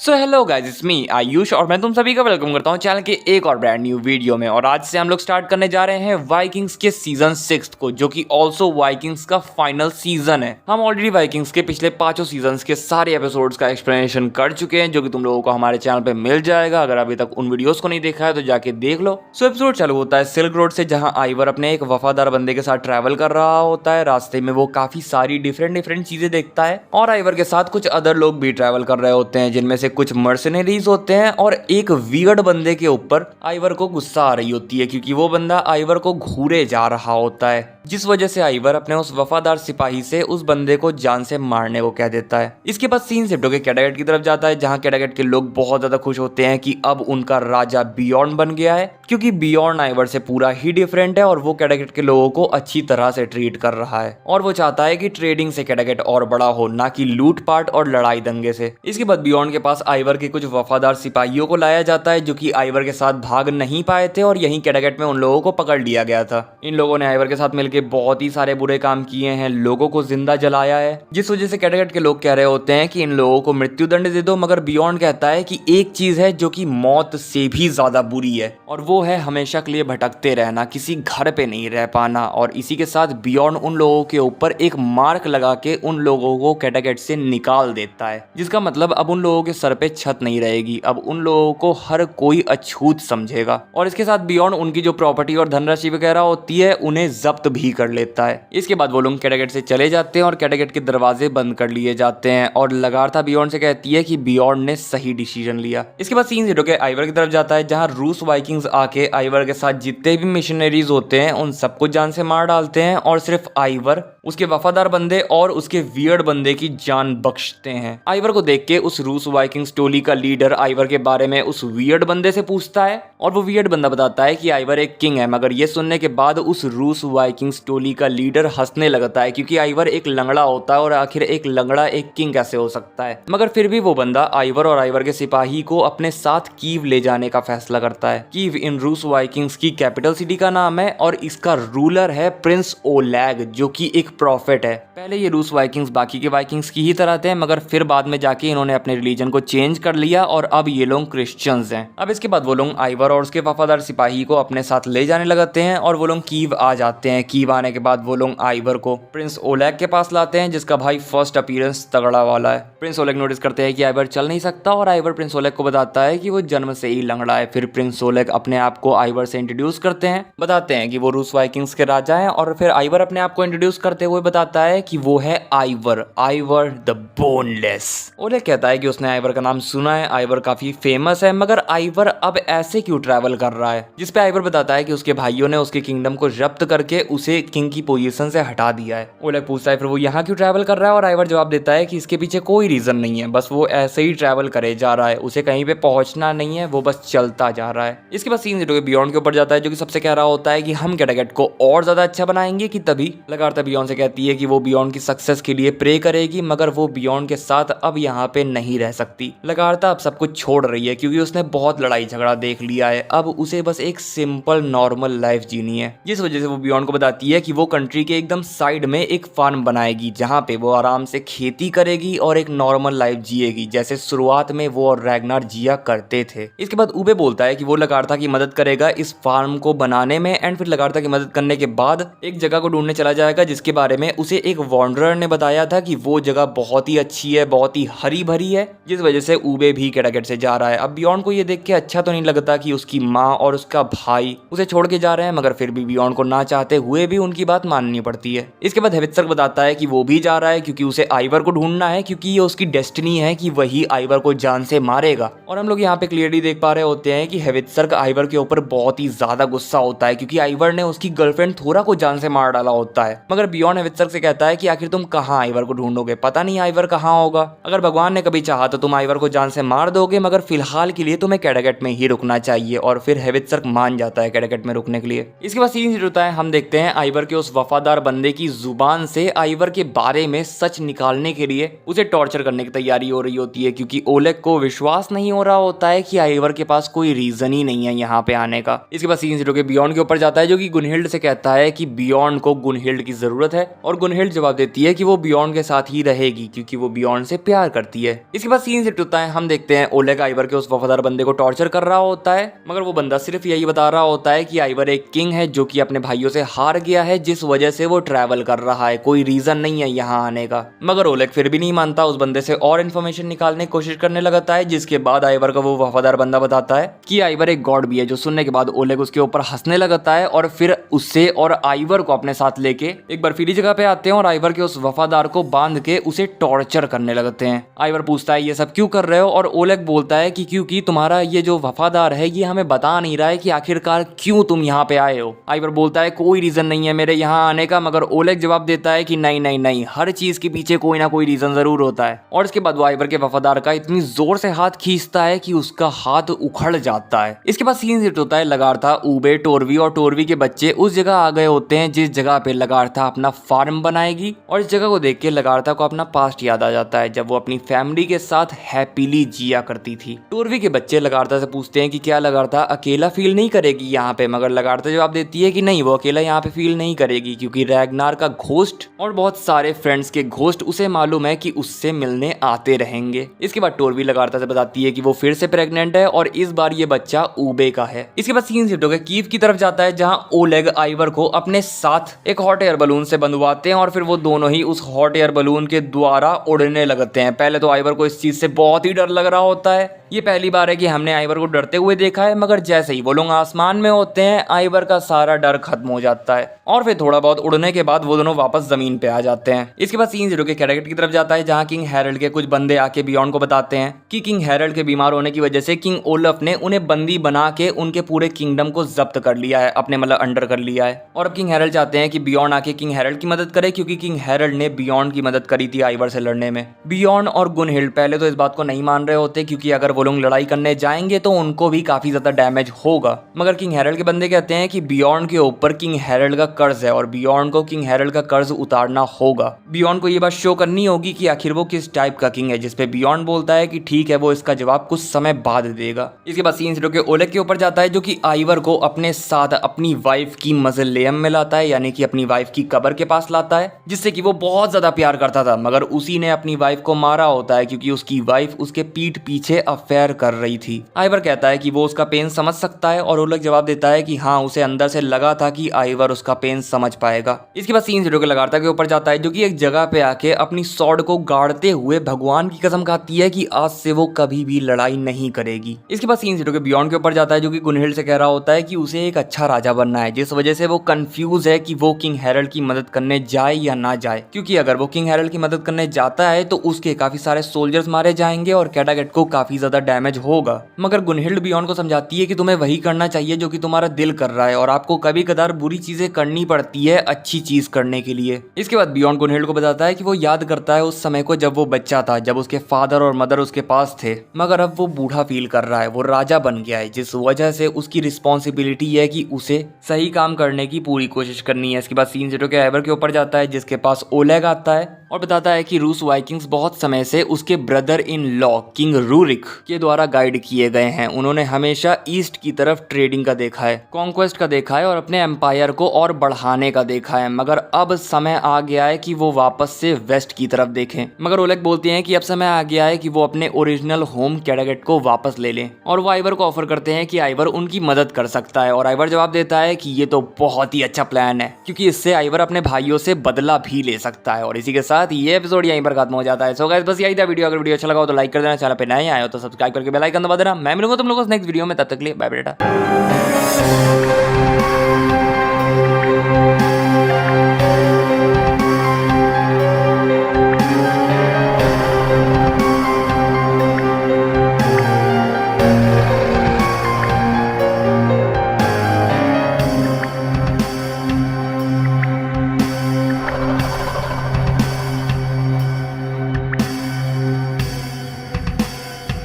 So hello guys, it's me Ayush और मैं तुम सभी का वेलकम करता हूं चैनल के एक और ब्रांड न्यू वीडियो में। और आज से हम लोग स्टार्ट करने जा रहे हैं वाइकिंग्स के सीजन 6 को, जो कि ऑल्सो वाइकिंग्स का फाइनल सीजन है। हम ऑलरेडी वाइकिंग्स के पिछले 5 सीजन्स के सारे एपिसोड्स का एक्सप्लेनेशन कर चुके हैं, जो कि तुम लोगों को हमारे चैनल पे मिल जाएगा। अगर अभी तक उन वीडियोस को नहीं देखा है तो जाके देख लो। सो एपिसोड चालू होता है सिल्क रोड से, जहां आइवर अपने एक वफादार बंदे के साथ ट्रैवल कर रहा होता है। रास्ते में वो काफी सारी डिफरेंट चीजें देखता है और आइवर के साथ कुछ अदर लोग भी ट्रैवल कर रहे होते हैं, जिनमें से कुछ मर्सनरी होते हैं। और एक वियर्ड बंदे के ऊपर आइवर को गुस्सा आ रही होती है, क्योंकि वो बंदा आइवर को घूरे जा रहा होता है, जिस वजह से आइवर अपने उस वफादार सिपाही से उस बंदे को जान से मारने को कह देता है। इसके बाद सीन शिफ्ट होकर कैडागेट की तरफ जाता है, जहां कैडागेट के लोग बहुत ज्यादा खुश होते हैं कि अब उनका राजा बियॉर्न बन गया है, क्योंकि बियॉर्न आइवर से पूरा ही डिफरेंट है और वो कैडागेट के लोगों को अच्छी तरह से ट्रीट कर रहा है। और वो चाहता है कि ट्रेडिंग से कैडागेट और बड़ा हो, ना कि लूटपाट और लड़ाई दंगे से। इसके बाद बियॉर्न के पास आइवर के कुछ वफादार सिपाहियों को लाया जाता है, जो कि आइवर के साथ भाग नहीं पाए थे और यहीं कैडागेट में उन लोगों को पकड़ लिया गया था। इन लोगों ने आइवर के साथ मिलकर बहुत ही सारे बुरे काम किए हैं, लोगों को जिंदा जलाया है, जिस वजह से कैडागेट के लोग कह रहे होते हैं कि इन लोगों को मृत्युदंड दे दो। मगर बियॉर्न कहता है कि एक चीज है जो कि मौत से भी ज्यादा बुरी है, और वो है हमेशा के लिए भटकते रहना, किसी घर पे नहीं रह पाना। और इसी के साथ बियॉर्न उन लोगों के ऊपर एक मार्क लगा के उन लोगों को कैडागेट से निकाल देता है, जिसका मतलब अब उन लोगों के सर पे छत नहीं रहेगी, अब उन लोगों को हर कोई अछूत समझेगा। और इसके साथ बियॉर्न उनकी जो प्रॉपर्टी और धनराशि वगैरह होती है उन्हें जब्त भी कर लेता है। इसके बाद वो लोग कैडागेट से चले जाते हैं और कैडागेट के दरवाजे बंद कर लिए जाते हैं। और लगातार बियॉर्न से कहती है कि बियॉर्न ने सही डिसीजन लिया। इसके बाद सीन जीरो के आइवर की तरफ जाता है, जहां रूस वाइकिंग्स आके आइवर के साथ जितने भी मिशनरीज होते हैं उन सबको जान से मार डालते हैं, और सिर्फ आइवर, उसके वफादार बंदे और उसके वियर्ड बंदे की जान बख्शते हैं। आइवर को देख के उस रूस वाइकिंग्स टोली का लीडर आइवर के बारे में उस वियर्ड बंदे से पूछता है, और वो वियर्ड बंदा बताता है कि आइवर एक किंग है। मगर ये सुनने के बाद उस रूस वाइकिंग्स टोली का लीडर हंसने लगता है, क्योंकि आइवर एक लंगड़ा होता है और आखिर एक लंगड़ा एक किंग कैसे हो सकता है। मगर फिर भी वो बंदा आइवर और आइवर के सिपाही को अपने साथ कीव ले जाने का फैसला करता है। कीव इन रूस वाइकिंग्स की कैपिटल सिटी का नाम है और इसका रूलर है प्रिंस ओलैग, जो कि एक प्रॉफिट है। पहले ये रूस वाइकिंग्स बाकी के वाइकिंग्स की ही तरह थे, मगर फिर बाद में जाके इन्होंने अपने रिलीजन को चेंज कर लिया और अब ये लोग क्रिश्चियंस हैं। अब इसके बाद वो लोग आइवर और उसके वफादार सिपाही को अपने साथ ले जाने लगते हैं और वो लोग कीव आ जाते हैं। कीव आने के बाद वो लोग आइवर को प्रिंस ओलैग के पास लाते हैं, जिसका भाई फर्स्ट अपीयरेंस तगड़ा वाला है। प्रिंस ओलैग नोटिस करते हैं कि आइवर चल नहीं सकता और आइवर प्रिंस ओलैग को बताता है कि वो जन्म से ही लंगड़ा है। फिर प्रिंस ओलैग अपने आप को आइवर से इंट्रोड्यूस करते हैं, बताते हैं कि वो रूस वाइकिंग्स के राजा हैं। और फिर आइवर अपने आप को इंट्रोड्यूस करते हुए बताता है कि वो है आइवर द बोनलेस। ओलैग कहता है कि उसने आइवर का नाम सुना है, आइवर काफी फेमस है, मगर आइवर अब ऐसे क्यों ट्रैवल कर रहा है। जिसपे आइवर बताता है कि उसके भाइयों ने उसके किंगडम को जब्त करके उसे किंग की पोजीशन से हटा दिया है। ओलैग पूछता है फिर वो यहाँ क्यों ट्रैवल कर रहा है, और आइवर जवाब देता है कि इसके पीछे कोई रीजन नहीं है, बस वो ऐसे ही ट्रैवल करे जा रहा है, उसे कहीं पे पहुंचना नहीं है, वो बस चलता जा रहा है। इसके बाद सीन जीरो के बियॉर्न के ऊपर जाता है, जो कि सबसे कह रहा होता है कि हम कैडागेट को और ज्यादा अच्छा बनाएंगे। कि तभी लगातार बियॉर्न से कहती है कि वो बियॉर्न की सक्सेस के लिए प्रे करेगी, मगर वो बियॉर्न के साथ अब यहाँ पे नहीं रह सकती। लगातार अब सब कुछ छोड़ रही है, क्योंकि उसने बहुत लड़ाई झगड़ा देख लिया है। अब उसे बस एक सिंपल नॉर्मल लाइफ जीनी है, जिस वजह से वो बियॉर्न को बताती है कि वो कंट्री के एकदम साइड में एक फार्म बनाएगी, जहाँ पे वो आराम से खेती करेगी और एक नॉर्मल लाइफ जिएगी, जैसे शुरुआत में वो और रैग्नार जिया करते थे। इसके बाद उबे बोलता है कि वो लगार्था की मदद करेगा इस फार्म को बनाने में, एंड फिर लगार्था की मदद करने के बाद एक जगह को ढूंढने चला जाएगा, जिसके बारे में उसे एक वॉन्डरर ने बताया था कि वो जगह बहुत ही अच्छी है, बहुत ही हरी भरी है, जिस वजह से उबे भी कैडागेट से जा रहा है। अब बियॉर्न को ये देख के अच्छा तो नहीं लगता कि उसकी माँ और उसका भाई उसे छोड़ के जा रहे हैं, मगर फिर भी बियॉर्न को ना चाहते हुए भी उनकी बात माननी पड़ती है। इसके बाद हेवित्सर्क बताता है कि वो भी जा रहा है, क्योंकि उसे आइवर को ढूंढना है, क्योंकि ये उसकी डेस्टिनी है कि वही आइवर को जान से मारेगा। और हम लोग यहाँ पे क्लियरली देख पा रहे होते हैं कि हेवित्सर्क आइवर के ऊपर बहुत ही ज्यादा गुस्सा होता है, क्योंकि आइवर ने उसकी गर्लफ्रेंड थोरा को जान से मार डाला होता है। मगर बियॉर्न हेवित्सर्क से कहता है कि आखिर तुम कहाँ आइवर को ढूंढोगे, पता नहीं आइवर कहाँ होगा। अगर भगवान ने कभी चाहा तो तुम आइवर को जान से मार दोगे, मगर फिलहाल के लिए तुम्हें कैडागेट में ही रुकना चाहिए। और फिर हेवित्सर्क मान जाता है कैडागेट में रुकने के लिए। इसके बाद सीन शुरू होता है, हम देखते हैं आइवर के उस वफादार बंदे की जुबान से आइवर के बारे में सच निकालने के लिए उसे टॉर्चर करने की तैयारी हो रही होती है, क्योंकि ओलेग को विश्वास नहीं हो रहा होता है कि आइवर के पास कोई रीजन ही नहीं है यहाँ पे आने का। इसके बाद सीन 0 के बियॉन्ड के ऊपर जाता है जो कि गुनहिल्ड से कहता है कि बियॉन्ड को गुनहिल्ड की जरूरत है और गुनहिल्ड जवाब देती है कि वो बियॉन्ड के साथ ही रहेगी क्योंकि वो बियॉन्ड से प्यार करती है। इसके बाद सीन सेट होता है, हम देखते हैं ओलेग आइवर के उस वफादार बंदे को टॉर्चर कर रहा होता है, मगर वो बंदा सिर्फ यही बता रहा होता है कि आइवर एक किंग है जो कि अपने भाइयों से हार गया है जिस वजह से वो ट्रैवल कर रहा है, कोई रीजन नहीं है यहाँ आने का। मगर ओलेग फिर भी नहीं मानता, उस बंदे से और इन्फॉर्मेशन निकालने की कोशिश करने लगता है, जिसके बाद आइवर का वो वफादार बंदा बताता है कि आइवर एक गॉड भी है। जो सुनने के बाद ओलेग उसके ऊपर हंसने लगता है और फिर उससे और आइवर को अपने साथ लेके एक बर्फीली जगह पे आते हैं और आइवर के उस वफादार को बांध के उसे टॉर्चर करने लगते हैं। आइवर पूछता है ये सब क्यों कर रहे हो और ओलेग बोलता है कि क्योंकि तुम्हारा ये जो वफादार है ये हमें बता नहीं रहा है कि आखिरकार क्यों तुम यहाँ पे आए हो। आइवर बोलता है कोई रीजन नहीं है मेरे यहाँ आने का, मगर ओलेग जवाब देता है कि नहीं नहीं नहीं, हर चीज के पीछे कोई ना कोई रीजन जरूर होता है। और इसके बाद वो आइवर के वफादार का इतनी जोर से हाथ खींचता है कि उसका हाथ उखड़ जाता है। इसके बाद सीन सेट होता है, लगारथा, ऊबे, टोरवी और टोरवी के बच्चे उस जगह आ गए होते हैं जिस जगह पे लगारथा अपना फार्म बनाएगी और इस जगह को देख के लगारथा को अपना पास्ट याद आ जाता है जब वो अपनी फैमिली के साथ हैप्पीली जिया करती थी। टोरवी के बच्चे लगारथा से पूछते हैं कि क्या लगारथा अकेला फील नहीं करेगी यहाँ पे, मगर लगारथा जवाब देती है कि नहीं, वो अकेला यहाँ पे फील नहीं करेगी क्योंकि रैगनार का घोस्ट और बहुत सारे फ्रेंड्स के घोस्ट उसे मालूम है कि उससे मिलने आते रहेंगे। इसके बाद टोरवी लगारथा से बताती है कि वो फिर से प्रेग्नेंट है और इस बार ये बच्चा ऊबे का है। इसके बाद सीन शिफ्ट होकर कीव की तरफ जाता है जहां ओलेग आइवर को अपने साथ एक हॉट एयर बलून से बंधवाते हैं और फिर वो दोनों ही उस हॉट एयर बलून के द्वारा उड़ने लगते हैं। पहले तो आइवर को इस चीज से बहुत ही डर लग रहा होता है, ये पहली बार है कि हमने आइवर को डरते हुए देखा है, मगर जैसे ही वो लोग आसमान में होते हैं आइवर का सारा डर खत्म हो जाता है और फिर थोड़ा बहुत उड़ने के बाद वो दोनों वापस जमीन पे आ जाते हैं। इसके बाद सीन 0 के कैरेक्टर की तरफ जाता है जहां किंग हैरल्ड के कुछ बंदे आके बियॉन्ड को बताते हैं कि किंग हैरल्ड के बीमार होने की वजह से किंग ओलफ ने उन्हें बंदी बना के उनके पूरे किंगडम को जब्त कर लिया है, अपने मतलब अंडर कर लिया है। और अब किंग हैरल्ड चाहते हैं कि बियॉन्ड आके किंग हैरल्ड की मदद करे क्योंकि किंग हैरल्ड ने बियॉन्ड की मदद करी थी आइवर से लड़ने में। बियॉन्ड और गुनहिल्ड पहले तो इस बात को नहीं मान रहे होते क्योंकि अगर वो लोग लड़ाई करने जाएंगे तो उनको भी काफी ज्यादा डैमेज होगा, मगर किंग हैरल्ड के बंदे कहते हैं कि बियॉन्ड के ऊपर किंग हैरल्ड का कर्ज है और बियॉन्ड को किंग हैरल्ड का कर्ज उतारना होगा। बियॉन्ड को ये बात शो करनी होगी कि आखिर वो किस टाइप का किंग है, जिसपे बियॉन्ड बोलता है कि ठीक है, वो इसका जवाब कुछ समय बाद देगा। इसके बाद सीन 0 के ओलेग के ऊपर जाता है जो कि आइवर को अपने साथ अपनी वाइफ की मज़लेयम में लाता है, यानी कि अपनी वाइफ की कब्र के पास लाता है जिससे कि वो बहुत ज्यादा प्यार करता था, मगर उसी ने अपनी वाइफ को मारा होता है क्योंकि उसकी वाइफ उसके पीठ पीछे अफेयर कर रही थी। आइवर कहता है कि वो उसका पेन समझ सकता है और ओलेग जवाब देता है कि हाँ, उसे अंदर से लगा था कि आइवर उसका पेन समझ पाएगा। इसके बाद सीन 0 के लगारथा के ऊपर जाता है जो कि एक जगह पे आके अपनी स्वॉर्ड को गाड़ते हुए भगवान की कसम खाती है कि आज से वो कभी भी लड़ाई नहीं करेगी। इसके बाद सीन 0 के बियॉन्ड के ऊपर जाता है जो कि गुनहिल्ड से कह रहा होता है कि उसे एक अच्छा राजा बनना है, जिस वजह से वो कंफ्यूज है कि वो किंग हैरल्ड की मदद करने जाए या ना जाए, क्योंकि अगर वो किंग हैरल्ड की मदद करने जाता है तो उसके काफी सारे सोल्जर्स मारे जाएंगे और कैटागेट को काफी ज्यादा डैमेज होगा। मगर गुनहिल्ड बियॉन्ड को समझाती है कि तुम्हें वही करना चाहिए जो कि तुम्हारा दिल कर रहा है और आपको कभी कदार बुरी चीजें करनी पड़ती है अच्छी चीज करने के लिए। इसके बाद बियॉन्ड गुनहिल्ड को बताता है कि वो याद करता है उस समय को जब वो बच्चा था, जब उसके फादर और मदर उसके पास थे, मगर अब वो बूढ़ा फील कर रहा है, वो राजा बन गया है, जिस वजह से उसकी रिस्पॉन्सिबिलिटी है कि उसे सही काम करने की पूरी कोशिश करनी है। इसके बाद सीन 0 के आइवर के ऊपर जाता है जिसके पास ओलेग आता है और बताता है कि रूस वाइकिंग्स बहुत समय से उसके ब्रदर इन लॉ किंग रूरिक के द्वारा गाइड किए गए हैं। उन्होंने हमेशा ईस्ट की तरफ ट्रेडिंग का देखा है, कॉन्क्वेस्ट का देखा है और अपने एम्पायर को और बढ़ाने का देखा है, मगर अब समय आ गया है कि वो वापस से वेस्ट की तरफ देखें। मगर ओलेग बोलते हैं कि अब समय आ गया है कि वो अपने ओरिजिनल होम कैटागेट को वापस ले लें और वो आइवर को ऑफर करते हैं कि आइवर उनकी मदद कर सकता है और आइवर जवाब देता है कि ये तो बहुत ही अच्छा प्लान है क्योंकि इससे आइवर अपने भाइयों से बदला भी ले सकता है। और इसी के साथ ये एपिसोड यहीं पर खत्म हो जाता है। सो गाइस, बस यही था वीडियो। अगर वीडियो अच्छा लगा हो तो लाइक कर देना, चैनल पे नए आए हो तो सब्सक्राइब करके बेल आइकन दबा देना। मैं मिलूंगा तुम लोगों को नेक्स्ट वीडियो में, तब तक के लिए बाय बेटा।